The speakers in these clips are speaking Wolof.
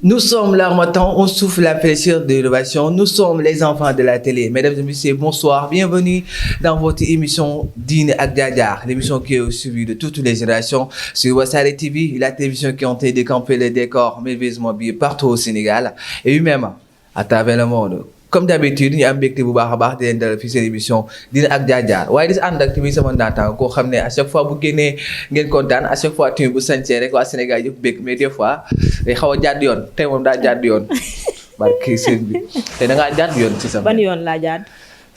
Nous sommes l'harmattan, on souffle la fraîcheur de l'innovation. Nous sommes les enfants de la télé. Mesdames et messieurs, bonsoir. Bienvenue dans votre émission Dîner ak Jaar Jaar, l'émission qui est suivie de toutes les générations sur Wassare TV, la télévision qui a décampé les décors merveilleusement bien partout au Sénégal et même à travers le monde. Comme d'habitude ñu am mbégte bu baax a baax di leen dalal fii seen émission Dîner ak Jaar Jaar waaye di si ànd ak tamit sama naataango koo xam ne à chaque fois bu génnee ngeen kontaan à chaque fois tamit bu sañsee rek waa Sénégal yëpp bég mais des fois day xaw a jàdd yoon tey moom daa jàdd yoon barke sëñ bi tey da ngaa jàdd yoon ci sama. ban yoon laa jàdd.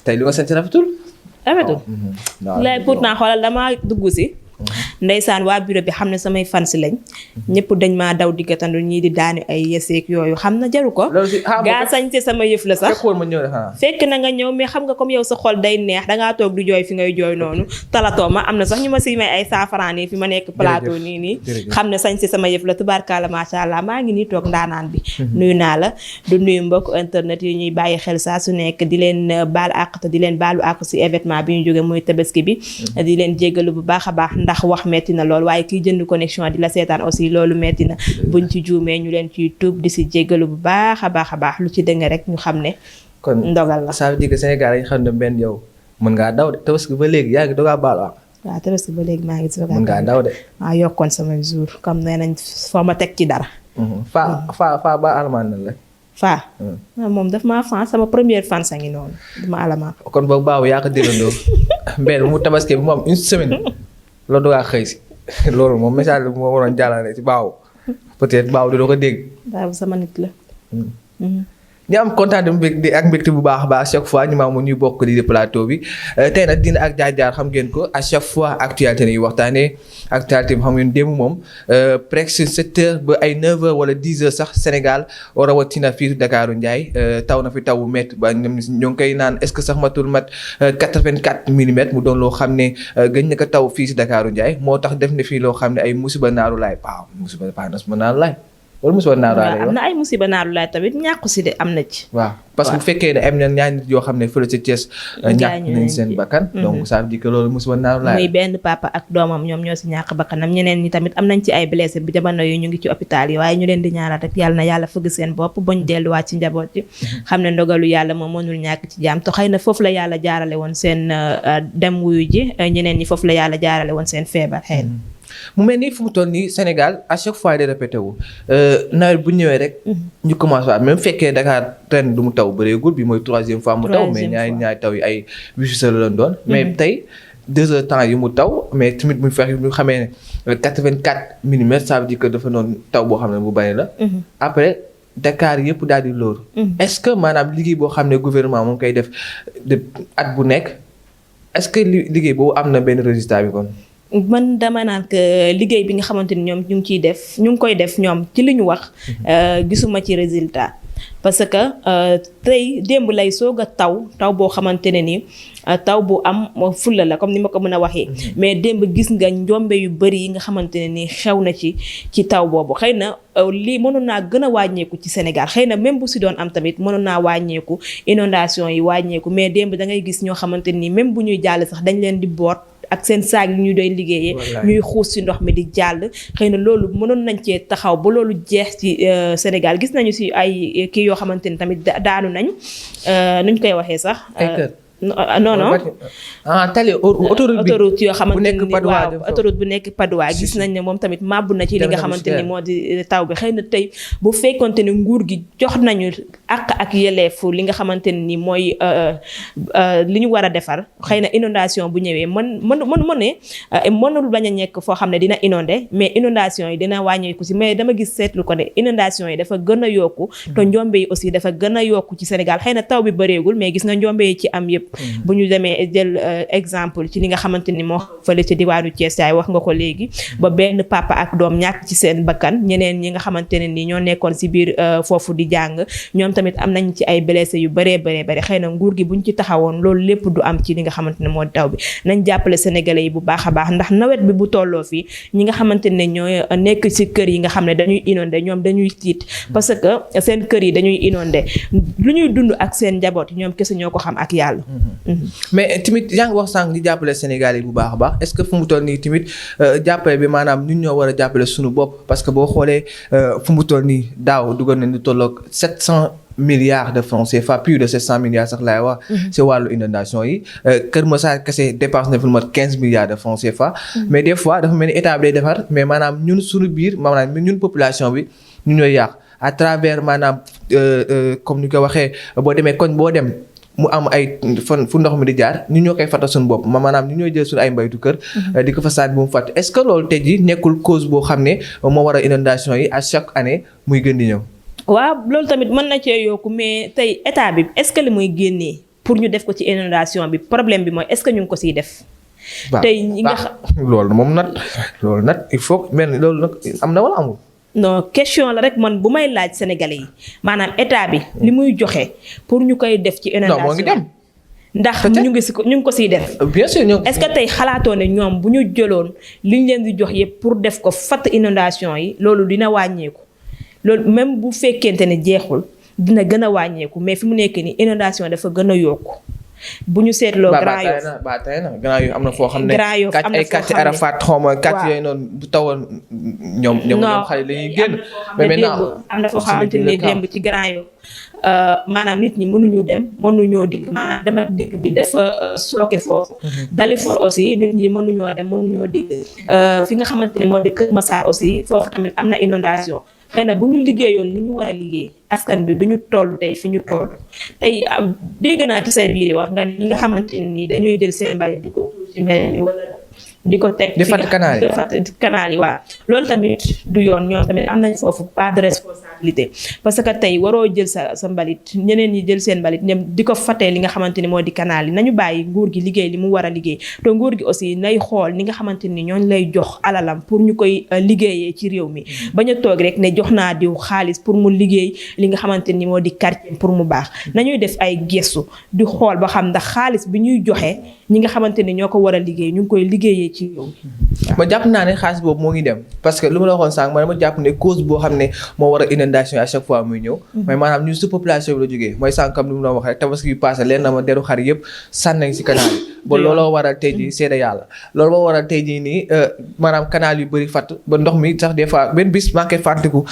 tey li nga sañse rafetul. rafetul. lay pourtant xoolal damaa dugg si. ndeysaan waa bureau bi xam ne samay fans lañ ñëpp dañ maa daw diggatandu ñii di daani ay yeseeg yooyu xam na jaru ko gaa sañte sama yëf la sax fekk na nga ñëw mais xam nga comme yow sa xol day neex dangaa toog du jooy fi ngay jooy noonu talatoo ma am na sax ñu ma si may ay saafara nii fi ma nekk plateau nii xam ne sañte sama yëf la tubaarkalla macha allah maa ngi nii toog ndaanaan bi nuyu naa la du nuyu mbokk internet yi ñuy bàyyi xel saa su nekk di leen baal àq te di leen baalu àq si événement bi ñu jóge muy tabaski bi di leen jéggalu bu baax a baax ndax wax metti na lool waaye kiy jënd connexion di la seetaan aussi loolu metti na buñ ci juumee ñu leen ciy tuub di si jéggalu bu baax a baax lu ci dëng rek ñu xam ne kon ndogal la. ça veut dire que Sénégal yi xam ne benn yow mën ngaa daw de tabaski ba léegi yaa ngi dogaa baal waaw tabaski ba léegi maa ngi dogaa mën ngaa daw de waaw yokkoon samay jour comme nee nañ foo ma teg ci dara faa ba alamaan na la faa moom daf maa fan sama première fan sa ngi noonu dama alamaan kon boobu baaw yaa ko déggandoo benn mu tabaski bi moom une semaine loolu dogaa xëy si loolu moom message bi moo waroon jàllale ci baaw peut-être baaw doo ko dégg. baaw sama nit la. ñu am kontaan ak mbégte bu baax a baax chaque fois ñu maamu ñuy bokk di plateau bi tey nag Dîner ak Jaar Jaar xam ngeen ko à chaque fois actualité nañuy waxtaanee actualité bi xam ngeen démb moom presque 7h ba ay 9h wala 10h sax Sénégal rawatina fii Dakaaru Ndiaye taw na fi taw bu métti ba ñoo ngi koy naan est-ce que sax matul mat 84 millimètres mu doon loo xam ne gëj na ko taw fii si Dakaaru Ndiaye moo tax def na fii loo xam ne ay musiba naaru laay musiba naaru laay. wala musiba naaru laay am na ay musiba naaru laay tamit ñàkku si de am na ci. waaw parce que bu fekkee ne am na ñaari nit yoo xam ne fële ca Thiès. ñàkk nañ seen bakkan. donc ça veut dire que loolu musiba naaru laay. muy benn papa ak doomam ñoom ñoo si ñàkk bakkanam ñeneen ñi tamit am nañ ci ay blessé bi jamono yi ñu ngi ci hôpital yi waaye ñu leen di ñaanal rek yàlla na yàlla fëgg seen bopp bañ delluwaat ci njaboot yi. xam ne ndogalu yàlla moom mënul ñàkk ci jaam te xëy na foofu la yàlla jaarale woon seen dem wuyu ji ñeneen ñi foofu la yàlla jaarale woon seen feebar xëy na. mu mel ni fu mu toll nii Sénégal à chaque fois day répété wu nawet bu ñëwee rek. ñu commencé waat même fekkee Dakar ren du mu taw bëreegul bi mooy troisième fois mu taw. mais ñaari taw yi ay wis la doon. mais tey 2 heures temps yi mu taw mais tamit bu ñu xamee ne 84 millimètres ça veut dire que dafa noonu taw boo xam ne bu bari la. après Dakar yëpp daal di lóor. est-ce que maanaam liggéey boo xam ne gouvernement moom koy def at bu nekk est-ce que liggéey boobu am na benn résultat bi kon. man dama naan que liggéey bi nga xamante ni ñoom ñu ngi koy def ñoom ci li ñu wax gisuma ci résultat parce que tey démb lay soog a taw boo xamante ne ni taw bu am fulla la comme ni ma ko mën a waxee mais démb gis nga njombe yu bëri yi nga xamante ne ni xew na ci taw boobu xëy na lii mënoon naa gën a wàññeeku ci Sénégal xëy na même bu si doon am tamit mënoon naa wàññeeku inondation yi wàññeeku mais démb da ngay gis ñoo xamante ni même bu ñuy jàll sax dañ leen di boot ak seen saag yi ñu doy liggéeyee ñuy xuus ci ndox mi di jàll xëy na loolu mënoon nañ cee taxaw ba loolu jeex ci Sénégal gis nañu ci ay kii yoo xamante ni tamit daanu nañ nuñ koy waxee sax non tali autoroute yoo xamante ni waaw autoroute bu nekk Padoua gis nañ ne moom tamit màbb na ci li nga xamante ni moo di taw bi xëy na tey bu fekkonte ni nguur gi jox nañu àq ak yelleefu li nga xamante ni mooy li ñu war a defar xëy na inondation bu ñëwee mënul bañ a nekk foo xam ne dina inondé mais inondation yi dina wàññeeku si mais dama gis seetlu ko ne inondation yi dafa gën a yokku te njombe yi aussi dafa gën a yokku ci Sénégal xëy na taw bi bëreegul mais gis nga njombe yi ci am yëpp bu ñu demee jël exemple ci li nga xamante ni moo fële ci diwaanu Thiès yaay wax nga ko léegi ba benn papa ak doom ñàkk ci seen bakkan ñeneen ñi nga xamante ne ni ñoo nekkoon si biir foofu di jàng ñoom tamit am nañ ci ay blessé yu bëree bëri xëy na nguur gi buñ ci taxawoon loolu lépp du am ci li nga xamante ne moo di taw bi nañ jàppale sénégalais yi bu baax a baax ndax nawet bi bu tolloo fii ñi nga xamante ne ñooy nekk ci kër yi nga xam ne dañuy inondé ñoom dañuy tiit parce que seen kër yi dañuy inondé lu ñuy dund ak seen njaboot ñoom kese ñoo ko xam ak yàlla. mais tamit yaa ngi wax sànq di jàppale sénégalais yi bu baax a baax est-ce que fu mu toll nii tamit jàppale bi maanaam ñun ñoo war a jàppale suñu bopp parce que boo xoolee fu mu toll nii daaw dugal nañ lu tolloog 700 milliards de francs CFA plus de 700 milliards sax laay wax. ci wàllu inondation yi Kër Massar kese dépense na fi lu mat 15 milliards de francs CFA. mais des fois dafa mel ni état bi day defar mais maanaam ñun suñu biir maanaam ñun population bi ñu ñooy yàq à travers maanaam comme ni ko waxee boo demee koñ boo dem. mu am ay fan fu ndox mi di jaar ñu ñoo koy fàttal suñu bopp maanaam ñu ñooy jël suñu ay mbaytu kër di ko fa sànni bu mu fàtte est-ce que loolu tey jii nekkul cause boo xam ne moo war a inondation yi à chaque année muy gën di ñëw. waaw loolu tamit mën na cee yokku mais tey état bi est-ce que li muy génnee pour ñu def ko ci inondation bi problème bi mooy est-ce que ñu ngi ko siy def. tey ñi nga loolu moom nag il faut mel ni loolu nag am na wala amul. non question la rek man bu may laaj sénégalais yi maanaam état bi li muy joxe pour ñu koy def ci inondation moo ngi dem ndax ñu ngi ko siy def. bien sûr est-ce que tey xalaatoo ne ñoom bu ñu jëloon li ñu leen di jox yëpp pour def ko fatt inondation yi loolu dina wàññeeku loolu même bu fekkente ne jeexul dina gën a wàññeeku mais fi mu nekk ni inondation dafa gën a yokku. bu ñu seetloo Grand Yoff ba tey na Grand Yoff am na foo xam ne Grand Yoff am na foo xam ne Arafat xawma kàcc yooyu noonu bu tawoon ñoom xale la ñuy génn mais maintenant am na foo xamante ne démb ci Grand Yoff maanaam nit ñi mënuñu dem mënuñoo dikk maanaam dem ak dikk bi dafa sooke foofu Dalifort aussi nit ñi mënuñoo dem mënuñoo dikk fi nga xamante ne moo di Kër Massar aussi foofu tamit am na inondation xëy na bu ñu liggéeyoon li ñu war a liggéey askan bi duñu toll tey fi ñu toll tey dégg naa ci say biir wax nga ñi nga xamante ni dañuy jël seen mbalit di ko ci mel ni wala di ko teg di fàtt canal yi waaw loolu tamit du yoon ñoom tamit am nañ foofu part de responsabilité parce que tey waroo jël sa mbalit ñeneen ñi jël seen mbalit ñoom di ko fatee li nga xamante ni moo di canal yi nañu bàyyi nguur gi liggéey li mu war a liggéey te nguur gi aussi nay xool ni nga xamante ni ñooñ lay jox alalam pour ñu koy liggéeyee ci réew mi bañ a toog rek ne jox naa diw xaalis pour mu liggéey li nga xamante ni moo di quartier pour mu baax nañuy def ay gestu di xool ba xam ndax xaalis bi ñuy joxe ñi nga xamante ni ñoo ko war a liggéey ñu ngi koy liggéeyee ci yow. ma jàpp naa ne xaalis boobu moo ngi dem parce que lu ma la waxoon sànq ma dama jàpp ne cause boo xam ne moo war a inondation à chaque fois muy ñëw mais maanaam ñun su population bi la jógee mooy sànq comme ni mu la wax rek tabaski yu passé leen na ma deru xar yëpp sànni nañ si canal yi ba looloo waral tey jii seede yàlla loolu moo waral tey jii nii maanaam canal yu bëri fatt ba ndox mi sax des fois benn bis manqué fàttiku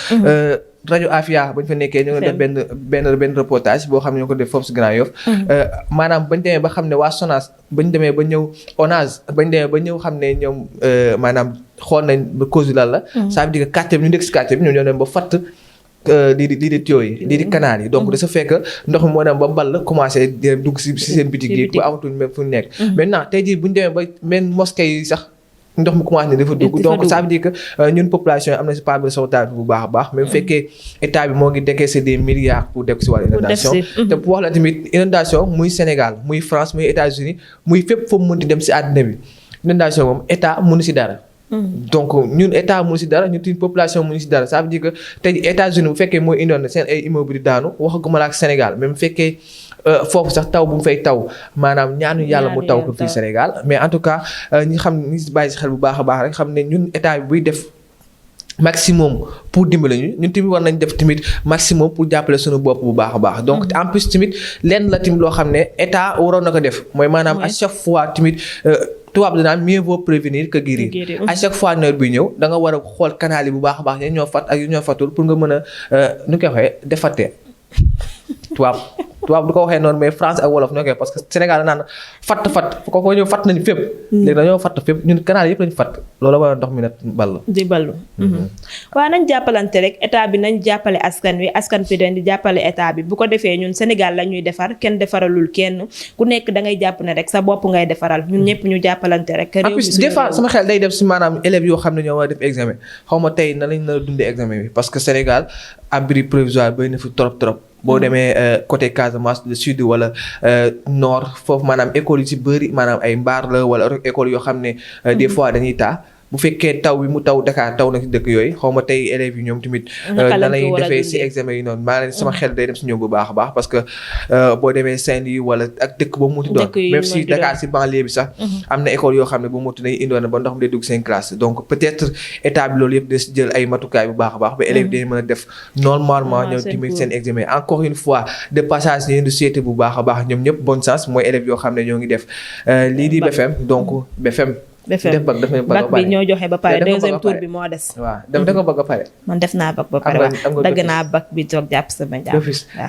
rajo Afia bañ fa nekkee ñu ngi def benn reportage boo xam ne ñoo ko def foofu si Grand Yoff maanaam bañ demee ba xam ne waa SONAS bañ demee ba ñëw ONAS bañ demee ba ñëw xam ne ñoom maanaam xool nañ ba cause bi lan la ça veut dire que quartier bi ñu nekk si quartier bi ñoom ñoo dem ba fatt lii di tuyaux yi lii di canal yi donc de ce fait que ndox mi moo dem ba ball commencé di dugg si seen bitig yi ba amatuñ même fu ñu nekk maintenant tey jii bu ñu demee ba même mosquée yi sax ndox mi commencé ne dafa dugg donc ça veut dire que ñun population yi am na si part de responsabilité bu baax a baax même fekkee état bi moo ngi décaissé des milliards pour def si wàllu inondation te pour wax la tamit inondation muy Sénégal muy France muy États-Unis muy fépp foofu mënti dem si àddina bi inondation moom état mënu si dara donc ñun état mënu si dara ñun tamit population mënu si dara ça veut dire que tey États-Unis bu fekkee mooy inondé seen ay immeuble di daanu waxaguma la ak Sénégal même fekkee foofu sax taw bu mu fay taw maanaam ñaanu yàlla mu taw ko fii Sénégal mais en tout cas ñi xam ñi si bàyyi si xel bu baax a baax rek xam ne ñun état bi buy def maximum pour dimbale ñu ñun tamit war nañ def tamit maximum pour jàppale suñu bopp bu baax a baax donc en plus tamit lenn la tamit loo xam ne état waroon na ko def mooy maanaam à chaque fois tamit tubaab danaan mieux vaut prévenir que guérir à chaque fois nawet bi ñëw da nga war a xool canal yi bu baax a baax ñoo fat ak yu ñoo fatul pour nga mën a nu koy waxee defatte tubaab du ko waxee noonu mais France ak wolof ñoo koy parce que Sénégal naan fatt kooku ñëw fatt nañu fépp léegi dañoo fatt fépp ñun canal yëpp lañu fatt loolu war a ndox mi nag ballu di ballu waaw nañ jàppalante rek état bi nañ jàppale askan bi dañ di jàppale état bi bu ko defee ñun Sénégal la ñuy defar kenn defaralul kenn ku nekk da ngay jàpp ne rek sa bopp ngay defaral ñun ñëpp ñu jàppalante rek en plus des fois sama xel day def si maanaam élèves yoo xam ne ñoo war a def examen xaw ma tey na lañ na dundee examen bi parce que Sénégal abri provisoire bay na fi trop boo demee côté Casamance le sud wala nord foofu maanaam école yi ci bëri maanaam ay mbaar la wala école yoo xam ne des fois dañuy taa bu fekkee taw bi mu taw Dakar taw na ci dëkk yooyu xaw ma tey élèves yi ñoom tamit nan lañuy defee si examen yi noonu maa leen sama xel day dem si ñoom bu baax a baax parce que boo demee Saint-Louis wala ak dëkk ba mu muti doon même si Dakar si banlieue bi sax am na école yoo xam ne bu muti nañ indoon na ba ndox mi day dugg seen classe donc peut-être état bi loolu yëpp des jël ay matukaay bu baax a baax ba élèves dañu mën a def normalement ñoom tamit seen examen encore une fois de passage leen di souhaiter bu baax a baax ñoom ñëpp bonne chance mooy élèves yoo xam ne ñoo ngi def lii di BFM donc BFM def bac bi ñoo joxe ba pare deuxième tour bi moo des. waaw def nga bac ba pare. man def naa bac ba pare waaw dagg naa bac bi toog jàpp sama jàpp.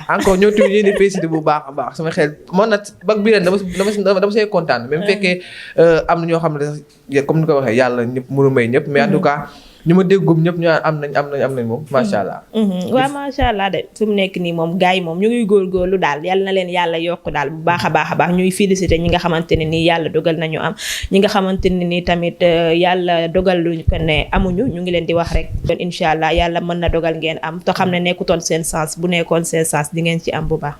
encore ñoo tuuti yéen di félicité bu baax a baax sama xel man nag bac bi ren dama see kontaan même fekkee am na ñoo xam ne comme ni ko waxee yàlla ñëpp mënu may ñëpp mais en tout cas ñu ma déggum ñëpp ñu am nañ moom macha allah. waaw macha allah de fi mu nekk nii moom gars yi moom ñu ngi góorgóorlu daal yal na leen yàlla yokk daal bu baax a baax ñuy félicité ñi nga xamante ne nii yàlla dogal nañu am ñi nga xamante ne nii tamit yàlla dogal luñu ko ne amuñu ñu ngi leen di wax rek kon incha allah yàlla mën na dogal ngeen am te xam ne nekkutoon seen sens bu nekkoon seen sens di ngeen ci am bu baax.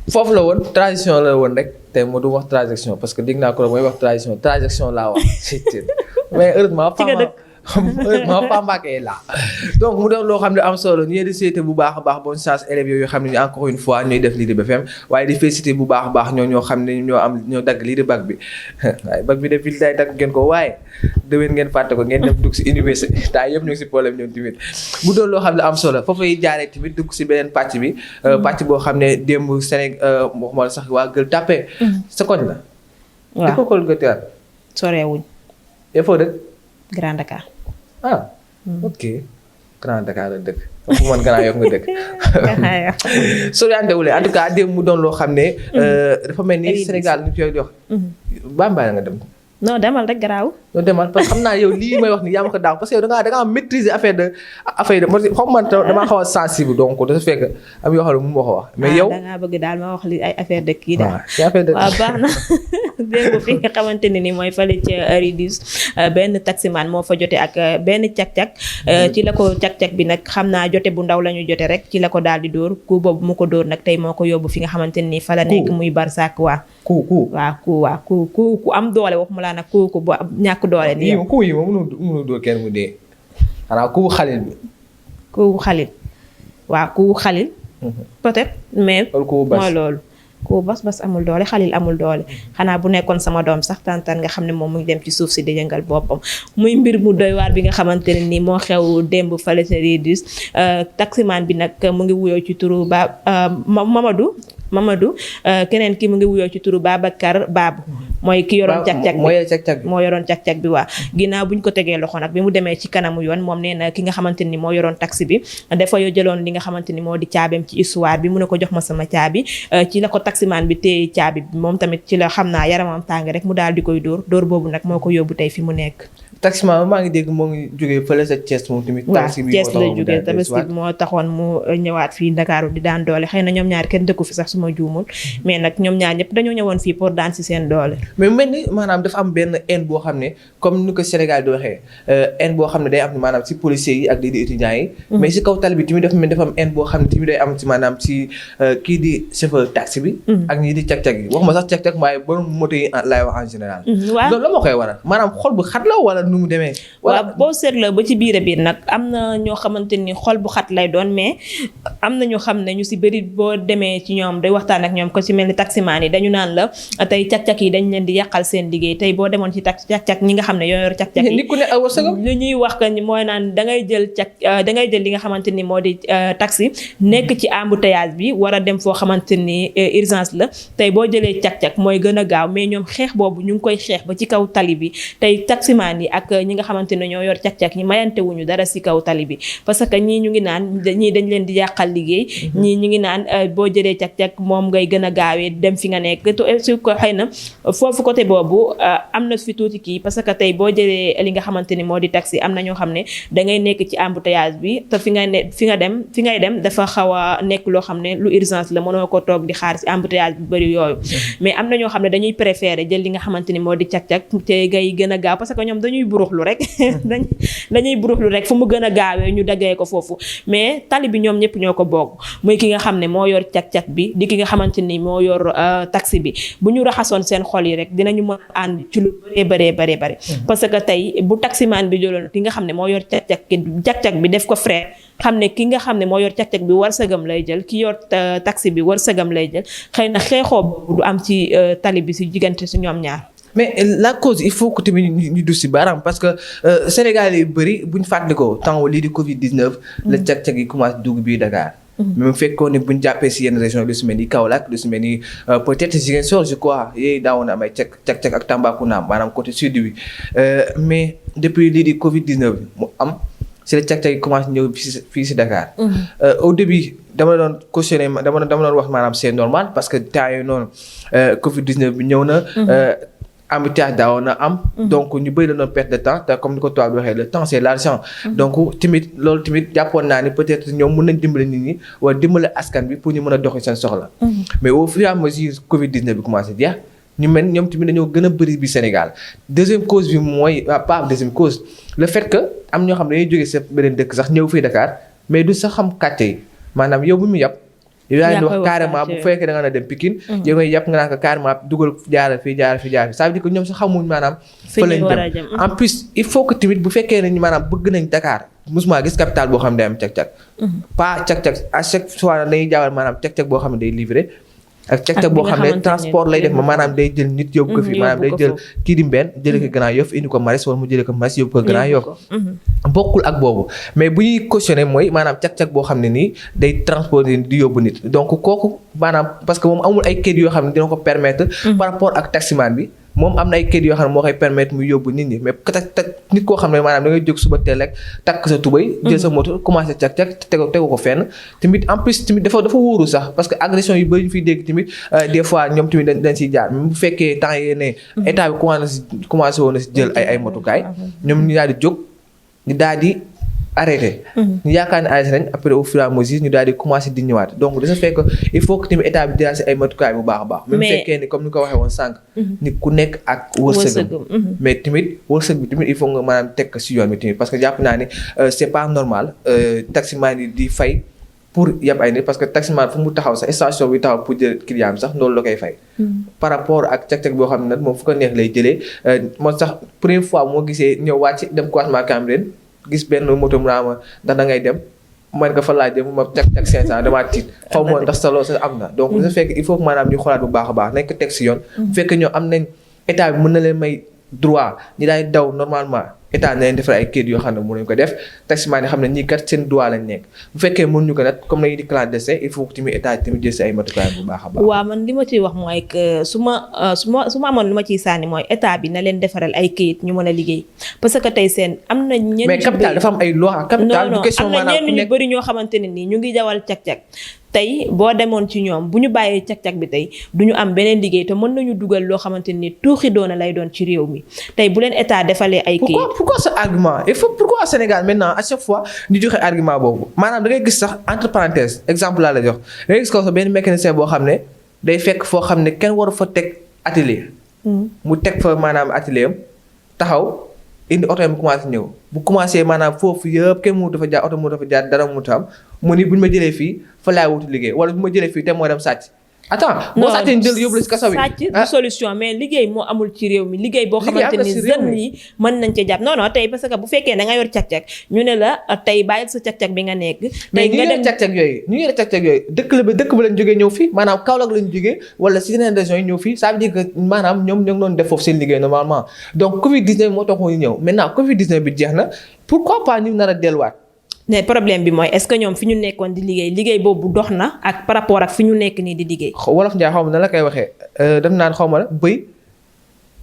foofu la woon tradition la woon rek te moo du wax transaction parce que dégg naa ko mooy wax transaction laa wax mais heureusement heureusement Pambake est là donc mu doon loo xam ne am solo ñu di félicité bu baax a baax bonne chance élèves yooyu xam ne encore une fois ñooy def lii di BFM waaye di félicité bu baax a baax ñoo xam ne ñoo dagg lii di bac bi waaye bac bi de fii day dagg ngeen ko waaye déwén ngeen fàtte ko ngeen dem dugg si université taa yëpp ñu ngi si problème ñoom tamit mu doon loo xam ne am solo foofu yi jaaree tamit dugg si beneen pàcc bi pàcc boo xam ne démb Sénégal waxuma la sax waa Gueule Tapée sa koñ la di ko kol gëtëar soreewuñ foo dëkk Grand Dakar ok Grand Dakar la dëkk fu man Grand Yoff nga dëkk soriante wule en tout cas démb mu doon loo xam ne dafa mel ni Sénégal ñu koy wax Bambey nga dem non demal rek garaaw. non demal parce que xam naa yow lii may wax ni yaa ma ko daaw parce que yow da ngaa maîtriser affaire de xaw ma damaa xaw a sensible donc dafa fekk am yoo xam ne mu ma ko wax. mais yow da ngaa bëgg daal ma wax li ay affaire de kii daal. waaw baax na dégg fi nga xamante ne ni mooy fële ca Ridis benn taximan moo fa jote ak benn cag-cag ci la ko cag-cag bi nag xam naa jote bu ndaw la ñu jote rek ci la ko daal di dóor ku boobu mu ko dóor nag tey moo ko yóbbu fi nga xamante ne ni fa la nekk muy barsak waa ku am doole waxuma laa nag ku bu ñàkk doole ni yow ku yi moom mënu dóor kenn mu dee xanaa ku xalil bi ku xalil waaw ku xalil peut-être mais mooy loolu ku bas amul doole xalil amul doole xanaa bu nekkoon sama doom sax tantan nga xam ne moom mu ngi dem ci suuf si di yëngal boppam muy mbir mu doy waar bi nga xamante ne ni moo xew démb fale sa Ridis taximan bi nag mu ngi wuyoo ci turu Mamadou keneen ki mu ngi wuyoo ci turu Babacar Babou mooy ki yoroon cag-cag moo yoroon cag-cag bi waa ginnaaw bu ñu ko tegee loxo nag bi mu demee ci kanamu yoon moom nee na ki nga xamante ni moo yoroon taxi bi dafa yo jëloon li nga xamante ni moo di caabeem ci histoire bi mu ne ko jox ma sama caabi ci la ko taximaan bi téye caabi bi moom tamit ci la xam naa yaramam tàng rek mu daal di koy dóor boobu nag moo ko yóbbu tey fi mu nekk taximan maa ngi dégg moo ngi jógee fële sa Thiès moom tamit waaw Thiès la jógee tabaski bi moo taxoon mu ñëwaat fii Ndakaaru di daan doole xëy na ñoom ñaar kenn dëkku fi sax su ma juumul mais nag ñoom ñaar ñëpp dañoo ñëwoon fii pour daan si seen doole mais mel ni maanaam dafa am benn haine boo xam ne comme ni ko Sénégal di waxee haine boo xam ne day am maanaam si policiers yi ak lii di étudiants yi mais si kaw tali bi tamit dafa mel dafa am haine boo xam ne tamit day am si maanaam si kii di chauffeur taxi bi ak ñii di cag-cag yi waxuma sax cag-cag waaye borom moto yi laay wax en général loolu la moo koy waral maanaam xol bu xat la wala nu mu demee waaw boo seetloo ba ci biir nag am na ñoo xamante ni xol bu xat lay doon mais am na ñoo xam ne ñu si bëri boo demee ci ñoom day waxtaan ak ñoom ko si mel ni taximaan yi dañu naan la tey cag-cag yi dañ leen di yàqal seen liggéey tey boo demoon ci cag-cag ñi nga xam ne yoo yor cag-cag yi li ñuy wax que mooy naan dangay jël li nga xamante ni moo di taxi nekk ci embouteillage bi war a dem foo xamante ni urgence la tey boo jëlee cag-cag mooy gën a gaaw mais ñoom xeex boobu ñu ngi koy xeex ba ci kaw tali bi tey taximaan yi ak ñi nga xamante ne ñoo yor cag-cag ñi mayante wuñu dara si kaw tali bi parce que ñii ñu ngi naan ñii dañ leen di yàqal liggéey ñii ñu ngi naan boo jëlee cag-cag moom ngay gën a gaawee dem fi nga nekk su ko xëy na foofu côté boobu am na fi tuuti kii parce que tey boo jëlee li nga xamante ni moo di taxi am na ñoo xam ne dangay nekk ci embouteillage bi te fi ngay dem dafa xaw a nekk loo xam ne lu urgence la mënoo ko toog di xaar si embouteillage bi bëri yooyu mais am na ñoo xam ne dañuy préférer jël li nga xamante ni moo di cag-cag te ngay gën a gaaw parce que ñoom dañuy buruxlu rek dañuy buruxlu rek fu mu gën a gaawee ñu daggee ko foofu mais tali bi ñoom ñëpp ñoo ko bokk muy ki nga xam ne moo yor cag-cag bi di ki nga xamante ni moo yor taxi bi bu ñu raxasoon seen xol yi rek dinañu mën a ànd ci lu bëree bëri parce que tey bu taximaan bi jëloon ki nga xam ne moo yor cag-cag bi def ko frère xam ne ki nga xam ne moo yor cag-cag bi wërsëgam lay jël ki yor taxi bi wërsëgam lay jël xëy na xeexoo boobu du am ci tali bi si diggante si ñoom ñaar. mais la cause il faut que tamit ñu du si baaraam parce que Sénégal yi bëri bu ñu fàttalikoo temps lii di Covid 19. la cag-cag yi commencé dugg biir Dakar. même fekkoon ne bu ñu jàppee si yenn région lu si mel ni Kaolack lu si mel ni peut-être Ziguinchor je crois yooyu daawoon na am ay cag-cag ak Tambacounda maanaam côté sud bi mais depuis lii di Covid 19 mu am. si la cag-cag yi commencé ñëw fii si Dakar. Au début dama doon cautionné dama doon wax maanaam c'est normal parce que temps yooyu noonu Covid 19 bi ñëw na. embouteillage daawoon na am. donc ñu bëri la doon perte de temps te comme ni ko tubaab bi waxee le temps c'est l'argent. donc tamit loolu tamit jàppoon naa ni peut-être ñoom mën nañ dimbale nit ñi wala dimbale askan bi pour ñu mën a doxi seen soxla. mais au fur et à mesure Covid 19 bi commencé jeex ñu mel ñoom tamit dañoo gën a bëri bi Sénégal deuxième cause bi mooy pas deuxième cause le fait que am ñoo xam ne dañuy jógee sa beneen dëkk sax ñëw fii Dakar mais du sax xam kàcce yi maanaam yow bu mu yàpp yow yaa ngi wax carrément bu fekkee da nga na dem Pikine yow ngay yàpp nga naan ko carrément dugal jaaral fii ça veut dire que ñoom sax xamuñ maanaam fa lañ dem en plus il faut que tamit bu fekkee nañ maanaam bëgg nañ Dakar musuma gis capital boo xam ne day am cag-cag pas cag-cag à chaque fois dañuy jaawal maanaam cag-cag boo xam ne day livré ak cag-cag boo xam ne transport lay def maanaam day jël nit yóbbu ko fii maanaam day jël kii di mbenn jëlee ko Grand Yoff indi ko Maris wala mu jëlee ko Maris yóbbu ko Grand Yoff bokkul ak boobu mais bu ñuy cautionné mooy maanaam cag-cag boo xam ne nii day transport di yóbbu nit donc kooku maanaam parce que moom amul ay kayit yoo xam ne dina ko permettre par rapport ak taximan bi moom am na ay kayit yoo xam ne moo koy permettre mu yóbbu nit ñi mais nit koo xam ne maanaam da ngay jóg suba teel rek takk sa tubay jël sa moto commencé cag-cag tegu ko fenn tamit en plus tamit dafa wóoru sax parce que agression yu bëri ñu fiy dégg tamit des fois ñoom tamit dañ siy jaar même bu fekkee temps yii ne état bi commencé woon na si jël ay motukaay ñoom ñu daal di jóg ñu daal di arrêté ñu yaakaar ne arrêté nañ après au fur et à mesure ñu daal di commencé di ñëwaat donc de ce fait que il faut que tamit état bi jëlaat si ay matukaay bu baax a baax même fekkee ni comme ni ko waxee woon sànq nit ku nekk ak wërsëgam mais tamit wërsëg bi tamit il faut nga maanaam teg si yoon bi tamit parce que jàpp naa ni c'est pas normal taximan yi di fay pour yab ay nit parce que taximan fu mu taxaw sax station bi taxaw pour jël client bi sax loolu la koy fay par rapport ak cag-cag boo xam ne nag moom fu ko neex lay jëlee moo sax première fois moo gisee ñëw wàcc dem croisement Cambérène gis benn moto mu naa ma ndax da ngay dem man nga fa laa jëm ma cag-cag 500 damaa tiit xaw ma ndax sa loolu sa am na donc su fekkee il faut que maanaam ñu xoolaat bu baax a baax nañ ko teg si yoon bu fekkee ñoom am nañ état bi mën na leen may droit ñi daay daw normalement état na leen defal ay kayit yoo xam ne mën nañu ko def taximan yi xam ne ñii kat seen droit lañ nekk bu fekkee mënuñu ko nag comme nañu di clandestin il faut que tamit état tamit jël si ay matukaay bu baax a baax. waaw man li ma ciy wax mooy que su ma amoon lu ma ciy sànni mooy état bi na leen defaral ay kayit ñu mën a liggéey parce que tey seen am na ñenn mais capital dafa am ay loi capital du question maanaam am na ñenn ñu bëri ñoo xamante ne nii ñu ngi jawal cag-cag tey boo demoon ci ñoom bu ñu bàyyee cag-cag bi tey du ñu am beneen liggéey te mën nañu dugal loo xamante ni tuuxi doona lay doon ci réew mi tey bu leen état defalee ay kayit. pourquoi ce argument il faut pourquoi Sénégal maintenant à chaque fois ñu joxe argument boobu maanaam da ngay gis sax entre parenthèses exemple laa la jox da ngay gis ko sax benn mécanicien boo xam ne day fekk foo xam ne kenn waru fa teg atelier. mu teg fa maanaam atelier am taxaw indi oto yi mu commencé ñëw bu commencé maanaam foofu yëpp kenn mu dafa jaar oto mu dafa jaar dara mu tam mu ni bu ñu ma jëlee fii fa laay wuti liggéey wala bu ma jëlee fii te moo dem sàcc. attends boo sàccee jël yóbbu la si kaso bi sàcc du solution mais liggéey moo amul ci réew mi liggéey boo xamante ni jeunes yi mën nañ ci jàpp non tey parce que bu fekkee da nga yor cag-cag ñu ne la tey bàyyil sa cag-cag bi nga nekk mais ñu yor cag-cag yooyu dëkk ba lañ jógee ñëw fii maanaam Kaolack lañ jógee wala si yeneen régions yi ñëw fii ça veut dire que maanaam ñoom ñoo ngi doon def foofu seen liggéey normalement donc Covid 19 moo taxoon ñu ñëw maintenant Covid 19 bi jeex na pourquoi pas ñu nar a delluwaat. mais problème bi mooy est-ce que ñoom fi ñu nekkoon di liggéey boobu dox na ak par rapport ak fi ñu nekk nii di liggéey. wolof Njaay xaw ma na la koy waxee def naan xaw ma la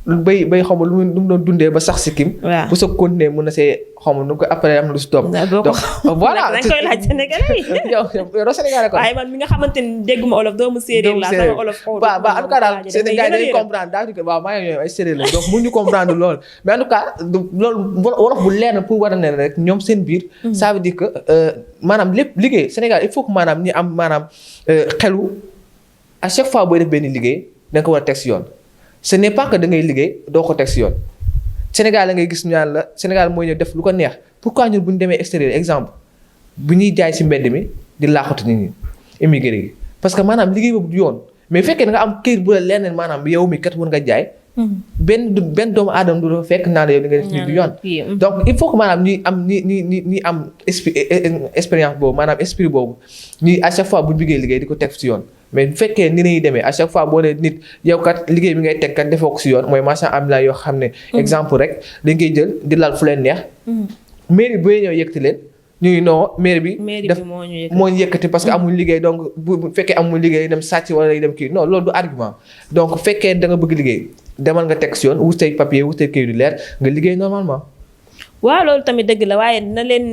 bëy xaw ma lu mu doon dundee ba sax si kim. waaw bu sa continuer mun na see xaw ma nu ko après am na lu si topp. donc voilà dañ koy laaj Sénégalais yi. yow Sénégalais ko. waaye man mi nga xamante ni dégguma olof doomu séeréer la sama olof. waaw en tout cas daal Sénégal dañuy comprendre daal di ko waaw maa ngi ñëw ay séeréer la donc mun ñu comprendre loolu mais en tout cas loolu wolof bu leer na pour war a ne rek ñoom seen biir. ça veut dire que maanaam lépp liggéey Sénégal il faut que maanaam ñi am maanaam xelu à chaque fois booy def benn liggéey da nga ko war a teg si yoon. ce n'est pas que da ngay liggéey doo ko teg si yoon Sénégal la ngay gis ñu naan la Sénégal mooy ñëw def lu ko neex pourquoi ñun bu ñu demee extérieur exemple bu ñuy jaay si mbedd mi di laaxatu nit ñi immigré yi parce que maanaam liggéey boobu du yoon mais fekkee da nga am këyit bu la leneen maanaam yow mi kat mën nga jaay. benn doomu aadama du la fekk naan yow li nga def du yoon. donc il faut que maanaam ñuy am expérience boobu maanaam esprit boobu ñuy à chaque fois bu ñu bëggee liggéey di ko teg ci yoon. mais bu fekkee ni lay demee à chaque fois boo nee nit yow kat liggéey bi ngay teg kat defoo ko ci yoon mooy marchand ambulant yoo xam ne. exemple rek dañ koy jël di lal fu leen neex. mairie bi ñëw yëkkati leen. ñuy non mairie bi moo ñu yëkkati parce que amul liggéey donc bu fekkee amul liggéey dem sàcc wala dem kii non loolu du argument donc fekkee da nga bëgg liggéey demal nga teg si yoon wut say papier wut say këyit du leer nga liggéey normalement. waaw loolu tamit dëgg la waaye na leen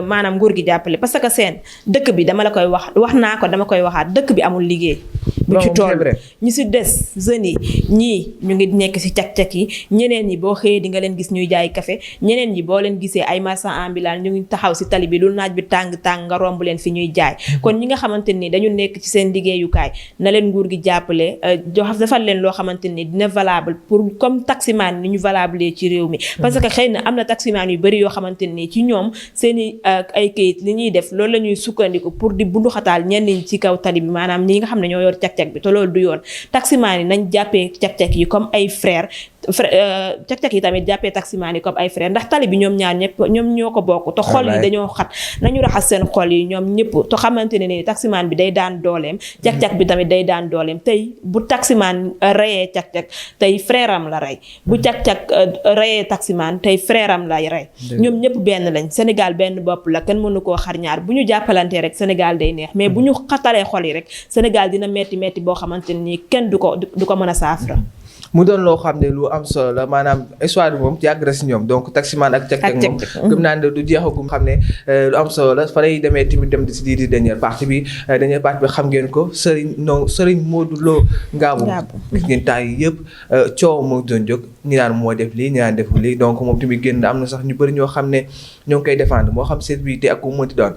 maanaam nguur gi jàppale parce que seen dëkk bi dama la koy wax naa ko dama koy waxaat dëkk bi amul liggéey. bu ci tool ñi si des jeunes yi ñii ñu ngi nekk si cak-cak yi ñeneen ñi boo xëyee di nga leen gis ñuy jaay café ñeneen ñi boo leen gisee ay marchand ambulant ñu ngi taxaw si tali bi lu naaj bi tàng nga romb leen fi ñuy jaay kon ñi nga xamante ni dañu nekk ci seen liggéeyukaay na leen nguur gi jàppale defal leen loo xamante ni dina valable pour comme taximan ni ñu valable ci réew mi parce que xëy na am na taximan yu bëri yoo xamante ni ci ñoom seeni ay kayit li ñuy def loolu la ñuy sukkandiku pour di bunduxataal ñenn ñi ci kaw tali bi maanaam ñi nga xam ne ñoo yor cak-cak bi te loolu du yoon taximaan yi nañ jàppee cak-cak yi comme ay frère cak-cak yi tamit jàppee taximaan yi comme ay frère ndax tali bi ñoom ñaar ñëpp ñoom ñoo ko bokk te xol yi dañoo xat nañu raxas seen xol yi ñoom ñëpp te xamante ne ni taximaan bi day daan dooleem cak-cak bi tamit day daan dooleem tey bu taximaan reyee cak-cak tey frère am la rey bu cak-cak reyee taximaan tey frère am lay rey ñoom ñëpp benn lañ Sénégal benn bopp la kenn mënu koo xar ñaar bu ñu jàppalantee rek Sénégal day neex mais bu ñu xatalee xol yi rek Sénégal dina metti boo xamante ni kenn du ko mën a saafara. mu doon loo xam ne lu am solo la maanaam histoire bi moom yàgg na si ñoom donc taximan ak cak-cak moom gëm naa ne du jeexagum xam ne lu am solo la fa lay demee tamit dem di si di dernière partie bi xam ngeen ko Serigne Modou Lo Ngabou gis ngeen temps yi yëpp coow moo doon jóg ñi naan moo def lii ñi naan deful lii donc moom tamit génn am na sax ñu bëri ñoo xam ne ñoo ngi koy défendre moo xam sécurité ak ku mënti doon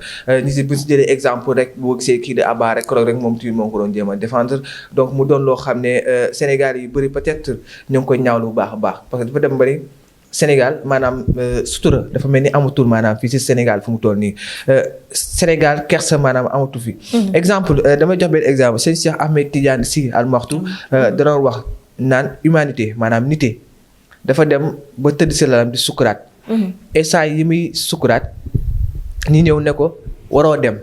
bu si jëlee exemple rek boo gisee kii de Abba rek rek moom tamit moo ko doon jéem a défendre donc mu doon loo xam ne Sénégal yi bëri peut-être ñoo ngi koy ñaawlu bu baax a baax parce que dafa dem bari Sénégal maanaam sutura dafa mel ni amatul maanaam fii ci Sénégal fu mu toll nii Sénégal kersa maanaam amatu fi. exemple damay jox benn exemple sëñ Cheikh Ahmed Tidiane Sy Al Maktoum da doon wax naan humanité maanaam nité dafa dem ba tëdd si lalam di sukuraat. et saa yi muy sukuraat ñi ñëw ne ko waroo dem.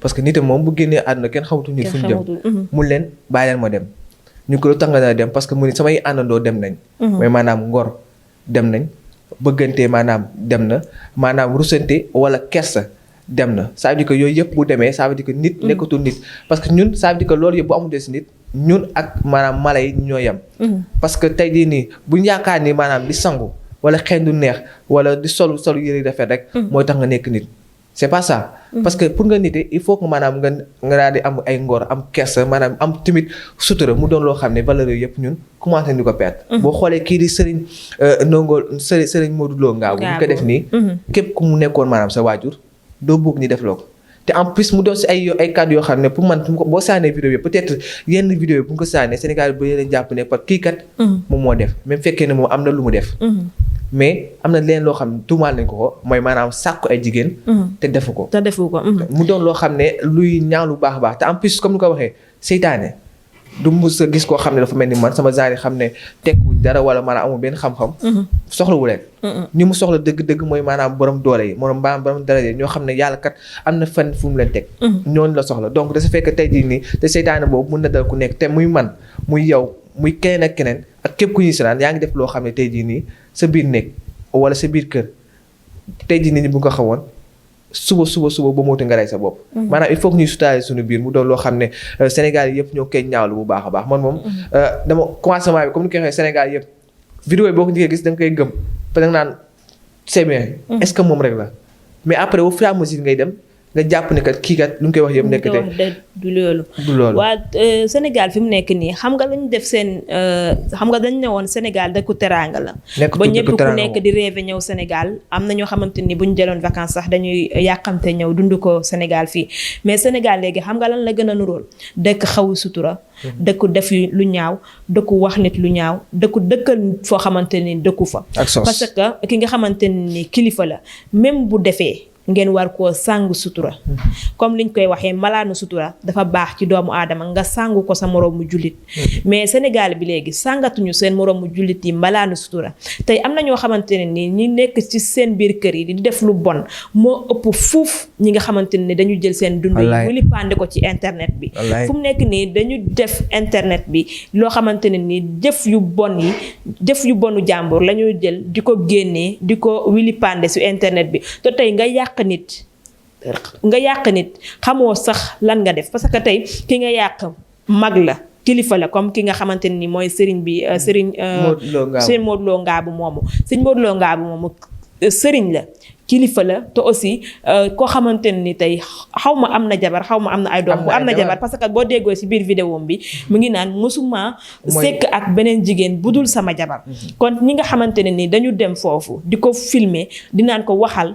parce que nité moom bu génnee àdduna kenn xamatul nit fu ñu dem. mu leen bàyyi leen ma dem. ñu ko lu tax nga dem parce que mu ni samay àndandoo dem nañ. mooy maanaam ngor dem nañ bëggante maanaam dem na maanaam rusante wala kersa dem na ça veut dire que yooyu yëpp bu demee ça veut dire que nit nekkatul nit parce que ñun ça veut dire que loolu yëpp bu amul si nit ñun ak maanaam mala yi ñoo yem. parce que tey jii nii buñ yaakaar ni maanaam di sangu wala xeeñ du neex wala di solu yëre rafet rek. mooy tax nga nekk nit. c'est pas ça. parce que pour nga nite il faut que maanaam nga daal di am ay ngor am kersa maanaam am tamit sutura mu doon loo xam ne valeurs yëpp ñun commencé ni ko perdre. boo xoolee kii di Serigne Modou Lo Ngabou bu ko def nii. képp ku mu nekkoon maanaam sa waajur doo bëgg ni def loo ko. te en plus mu doon si ay kàddu yoo xam ne pour man boo saanee vidéo yi peut-être yenn vidéo yi bu ñu ko saanee Sénégal bu leen jàpp ne par kii kat. moom moo def même fekkee ne moom am na lu mu def. mais am na leen loo xam ne tuumaal nañ ko mooy maanaam sàkku ay jigéen. te defu ko. mu doon loo xam ne luy ñaaw lu baax a baax te en plus comme ni ko waxee seytaane du mus a gis koo xam ne dafa mel ni man sama genre xam ne tekkuñ dara wala maanaam amul benn xam-xam. soxlawu leen. ñi mu soxla dëgg-dëgg mooy maanaam borom doole yi borom dara yi ñoo xam ne yàlla kat am na fan fu mu leen teg. ñooñu la soxla donc da sa fekk tey jii nii te seytaane boobu mun na dal ku nekk te muy man muy yow muy keneen ak keneen ak képp ku ñuy seetaan yaa ngi def loo xam ne tey jii nii sa biir néeg wala sa biir kër tey jii nit ñi bu nga xawoon suba ba mooti nga rey sa bopp. maanaam il faut que ñuy sutaale suñu biir mu doon loo xam ne Sénégal yëpp ñoo koy ñaawlu bu baax a baax man moom. dama commencement bi comme ni ko waxee Sénégal yëpp vidéo yi boo ko njëkkee gis da nga koy gëm parce que naan c'est bien. est-ce que moom rek la mais après au fur et à mesure ngay dem. nga jàpp ne kat kii kat lu ñu koy wax yëpp nekk du loolu waa Sénégal fi mu nekk nii xam nga lañu def seen xam nga dañ ne woon Sénégal dëkku teraanga la ba ñëpp ku nekk di rêve ñëw Sénégal am na ñoo xamante ni bu ñu jëloon vacances sax dañuy yàqamte ñëw dund ko Sénégal fii mais Sénégal léegi xam nga lan la gën a nuróol dëkk xawu sutura dëkku def lu ñaaw dëkku wax nit lu ñaaw dëkkal foo xamante ni dëkku fa parce que ki nga xamante ni kilifa la même bu defee ngeen war koo sàng sutura comme liñ koy waxee malaanu sutura dafa baax ci doomu aadama nga sàngu ko sa moroomu jullit mais Sénégal bi léegi sàngatuñu seen moroomu jullit yi malaanu sutura tey am na ñoo xamante ne ni ñi nekk ci seen biir kër yi di def lu bon moo ëpp fuuf ñi nga xamante ne dañu jël seen dund yi wili pande ko ci internet bi fu mu nekk nii dañu def internet bi loo xamante ne ni jëf yu bonu jàmbur la ñuy jël di ko génnee di ko wili pande su internet bi te tey nga yàq nit xamoo sax lan nga def parce que tey ki nga yàq mag la kilifa la comme ki nga xamante ni mooy sëriñ bi sëriñ Modou Lo Ngabou moomu sëriñ Modou Lo Ngabou moomu sëriñ la kilifa la te aussi koo xamante ni tey xaw ma am na jabar xaw ma am na ay doom bu am na jabar parce que boo déggoo ci biir vidéo bi mu ngi naan mësuma sekk ak beneen jigéen bu dul sama jabar kon ñi nga xamante ne ni dañu dem foofu di ko filmer di naan ko waxal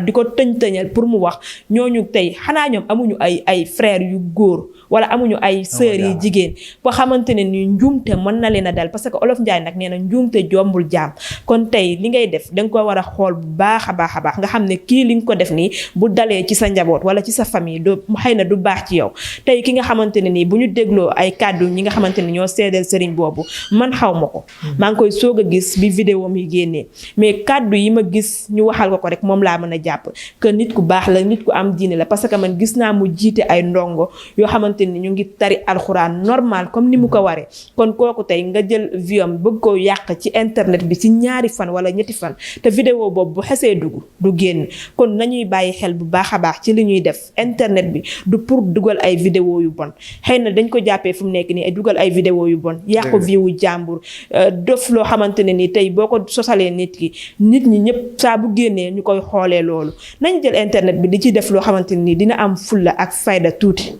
di ko tëñ-tëñal pour mu wax ñooñu tey xanaa ñoom amuñu ay frères yu góor wala amuñu ay sœurs yi jigéen boo xamante ne ni njuumte mën na leen a dal parce que olof Njaay nag nee na njuumte jombul jaam kon tey li ngay def danga ko war a xool bu baax a baax nga xam ne kii li nga ko def nii bu dalee ci sa njaboot wala ci sa famille du xëy na du baax ci yow tey ki nga xamante ne nii bu ñu dégloo ay kàddu ñi nga xamante ne ñoo seedeel sëriñ boobu man xaw ma ko maa ngi koy soog a gis bi vidéo mi génnee mais kàddu yi ma gis ñu waxal ko rek moom laa mën a jàpp que nit ku baax la nit ku am diine la parce que man gis naa mu jiite ay ndongo yoo xamante ni ñu ngi tari alxuraan normal comme ni mu ko waree kon kooku tey nga jël viom bëgg ko yàq ci internet bi ci ñaari fan wala ñetti fan te vidéo boobu bu xesee dugg du génn kon nañuy bàyyi xel bu baax a baax ci li ñuy def internet bi du pour dugal ay vidéo yu bon xëy na dañ ko jàppee fu mu nekk nii ay dugal ay vidéo yu bon yàqu viwu jàmbur def loo xamante ne ni tey boo ko sosalee nit ñi ñëpp saa bu génnee ñu koy xoolee loolu nañ jël internet bi di ci def loo xamante ne ni dina am fulla ak fayda tuuti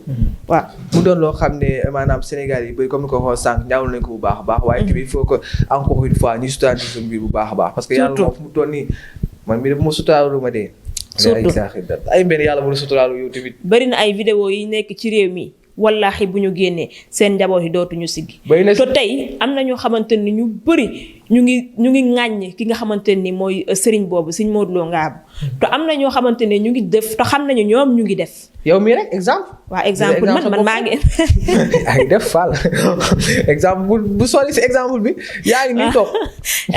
waaw mu doon loo xam ne maanaam Sénégal yi bëri comme ni ko waxoon sànq ñaawlu nañ ko bu baax a baax waaye tamit il faut que encore une fois ñu sutaan ci suñu biir bu baax a baax parce que yàlla moom fu mu toll nii man mii dafa ma sutaalu ma dee surtout ay benn yàlla mu sutaalu yow tamit bëri na ay vidéo yi nekk ci réew mi wallaahi bu ñu génnee seen njaboot yi dootuñu siggi te tey am na ñoo xamante ni ñu bëri ñu ngi ŋàññ ki nga xamante ni mooy sëriñ boobu sëriñ Modou Lo Ngabou te am na ñoo xamante ne ñu ngi def te xam nañu ñoom ñu ngi def yow mii rek exemple waaw exemple man maa ngi ay def Fall exemple bu sori si exemple bi yaa ngi nii toog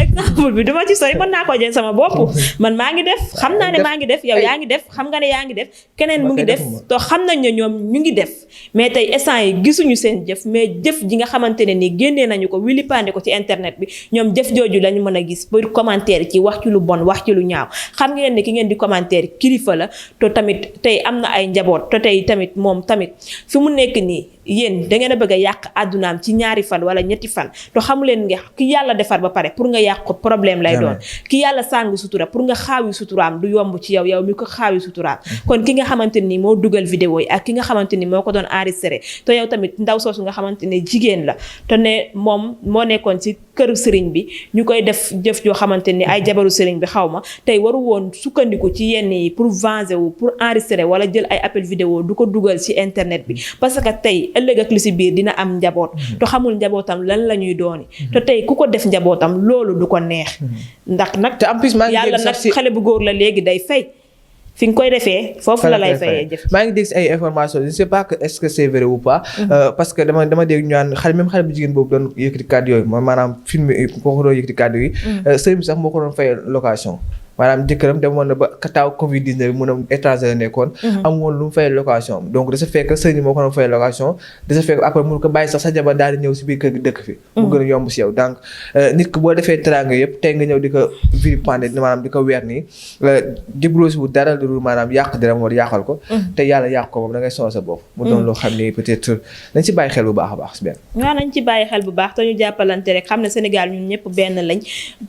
exemple bi duma ci sori mën naa ko jël sama bopp man maa ngi def xam naa ne maa ngi def yow yaa ngi def xam nga ne yaa ngi def keneen mu ngi def te xam nañ ne ñoom ñu ngi def mais tey instant yi gisuñu seen jëf mais jëf ji nga xamante ne ni génnee nañu ko wili pande ko ci internet bi ñoom jëf jooju lañu mën a gis pour commentaire ci wax ci lu bon wax ci lu ñaaw xam ngeen ne ki ngeen di commentaire kilifa la te tamit tey am na ay njaboot te tey tamit moom tamit fi mu nekk nii yéen da ngeen a bëgg a yàq àddunaam ci ñaari fan wala ñetti fan te xamu leen nga ki yàlla defar ba pare pour nga yàq ko problème lay doon ki yàlla sàng sutura pour nga xaawi suturaam du yomb ci yow mi ko xaawi suturaam kon ki nga xamante ni moo dugal vidéo yi ak ki nga xamante ni moo ko doon enregistré te yow tamit ndaw soosu nga xamante ne jigéen la te ne moom moo nekkoon ci këru sëriñ bi ñu koy def jëf joo xamante ni ay jabaru sëriñ bi xaw ma tey waru woon sukkandiku ci yenn yi pour venger wu pour enregistrer wala jël ay appel vidéo du ko dugal ci internet bi parce que tey ëllëg ak li ci biir dina am njaboot te xamul njabootam lan la ñuy dooni te tey ku ko def njabootam loolu du ko neex ndax nag yàlla nag xale bu góor la léegi day fay fi nga koy defee foofu la lay fayee jëf maa ngi dégg si ay information je ne sais pas que est-ce que c'est vrai ou pas parce que dama dégg ñu naan xale bu jigéen boobu doon yëkkati kàddu yooyu maanaam film koo ko doon yëkkati kàddu yi sëriñ bi sax moo ko doon fay location maanaam jëkkëram demoon na ba kataaw Covid 19 bi mun a étranger la nekkoon am woon lu mu fay location donc de ce fait que sëriñ moo ko doon fay location de ce fait que après mun ko bàyyi sax sa jabar daal di ñëw si biir kër gi dëkk fi mu gën a yomb si yow donc nit ki boo defee teraanga yëpp tey nga ñëw di ko vilipender maanaam di ko weer nii jublu si wu dara lu dul maanaam yàq dara wala yàqal ko te yàlla yàq ko moom da ngay sonal sa bopp mu doon loo xam ne peut-être nañ si bàyyi xel bu baax a baax si benn waaw nañ ci bàyyi xel bu baax te ñu jàppalante rek xam ne Sénégal ñun ñëpp benn lañ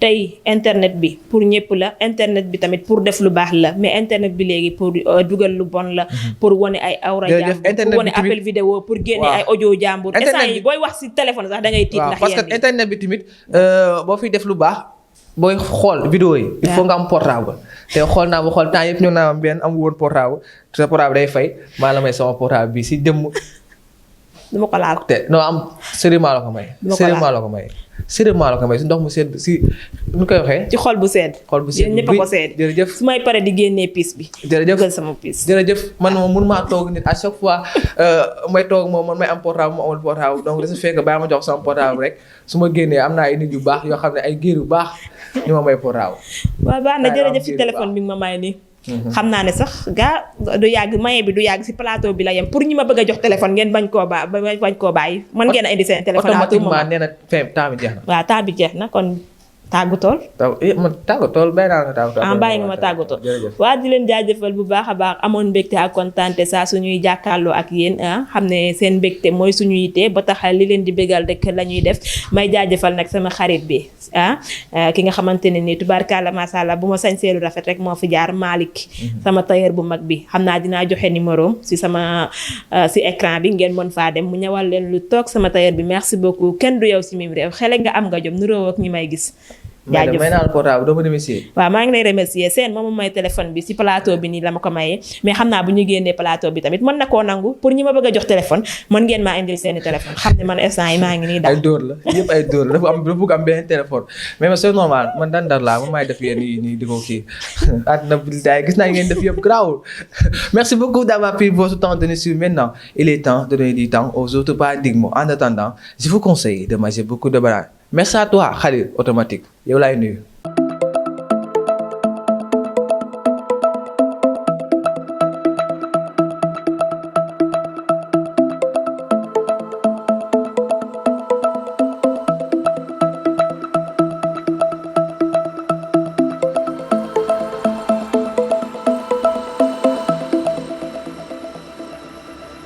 tey internet bi pour ñëpp la internet bi tamit pour def lu baax la mais internet bi léegi pour dugal lu bon la pour wane ay awra jàmbur pour wane appel vidéo pour génne ay audio jàmbur instant yi booy wax ci téléphone sax da ngay tiit ndax parce que internet bi tamit boo fiy def lu baax booy xool vidéo yi il faut nga am portable te xool naa ba xool temps yëpp ñëw naa am benn am woon portable te portable day fay maa la may sama portable bi si jëmm du ma ko laal. te non am sériment la ko may. sériment la ko may. sériment la ko may si ndox mu sedd si nu koy waxee. ci xol bu sedd. xol bu sedd yéen ñëpp a ko sedd. jërëjëf su may pare di génnee piis bi. jërëjëf dugal sama piis. jërëjëf man moom mun maa toog nit à chaque fois may toog moom man may am portable mu amul portable donc de ce fait que bàyyi ma jox sama portable rek su ma génnee am naa ay nit yu baax yoo xam ne ay géer yu baax ñu ma may portable. waaw baax na jërëjëf ci téléphone bi nga ma may nii. xam naa ne sax gaa du yàgg maye bi du yàgg si plateau bi la yem pour ñi ma bëgg a jox téléphone ngeen bañ koo bàyyi mën ngeen a indi seen téléphone automatiquement nee na temps bi jeex na. waaw temps bi jeex na kon tàggatool. man tàggatool bàyyi naa la tàggatool. bàyyi nga ma tàggatool. waa di leen jaajëfal bu baax a baax amoon mbégte ak kontaante saa suñuy jàkkaarloo ak yéen xam ne seen mbégte mooy suñu yite ba tax li leen di bégal rek la ñuy def may jaajëfal nag sama xarit bi ki nga xamante ne nii tubaarkàlla macha allah bu ma sañsee lu rafet rek moo fi jaar Malick. sama tailleur bu mag bi xam naa dinaa joxe numéro si sama si écran bi ngeen mën faa dem mu ñëwal leen lu toog sama tailleur bi merci beaucoup kenn du yow si mim réew xele nga am nga jom nuróo ak ñi may gis. jaajëf may naa la portable doo ma remercier. waaw maa ngi lay remercier seen moom may téléphone bi si plateau bi nii la ma ko mayee mais xam naa bu ñu génnee plateau bi tamit mën na koo nangu pour ñi ma bëgg a jox téléphone mën ngeen maa indil seeni téléphone xam ne man instant yi maa ngi nii daal. ay dóor la yëpp ay dóor la dafa bëgg am benn téléphone mais c'est normal man dandar laa man maay def yéen yi nii di ko kii àdduna bi daay gis naa ngeen def yëpp garaawul. Merci beaucoup d'avoir pris votre temps de nous suivre. Maintenant il est temps de donner du temps aux autres paradigmes. En attendant je vous conseille de manger beaucoup de bananes. Merci à toi Khalil automatique yow laay nuyu.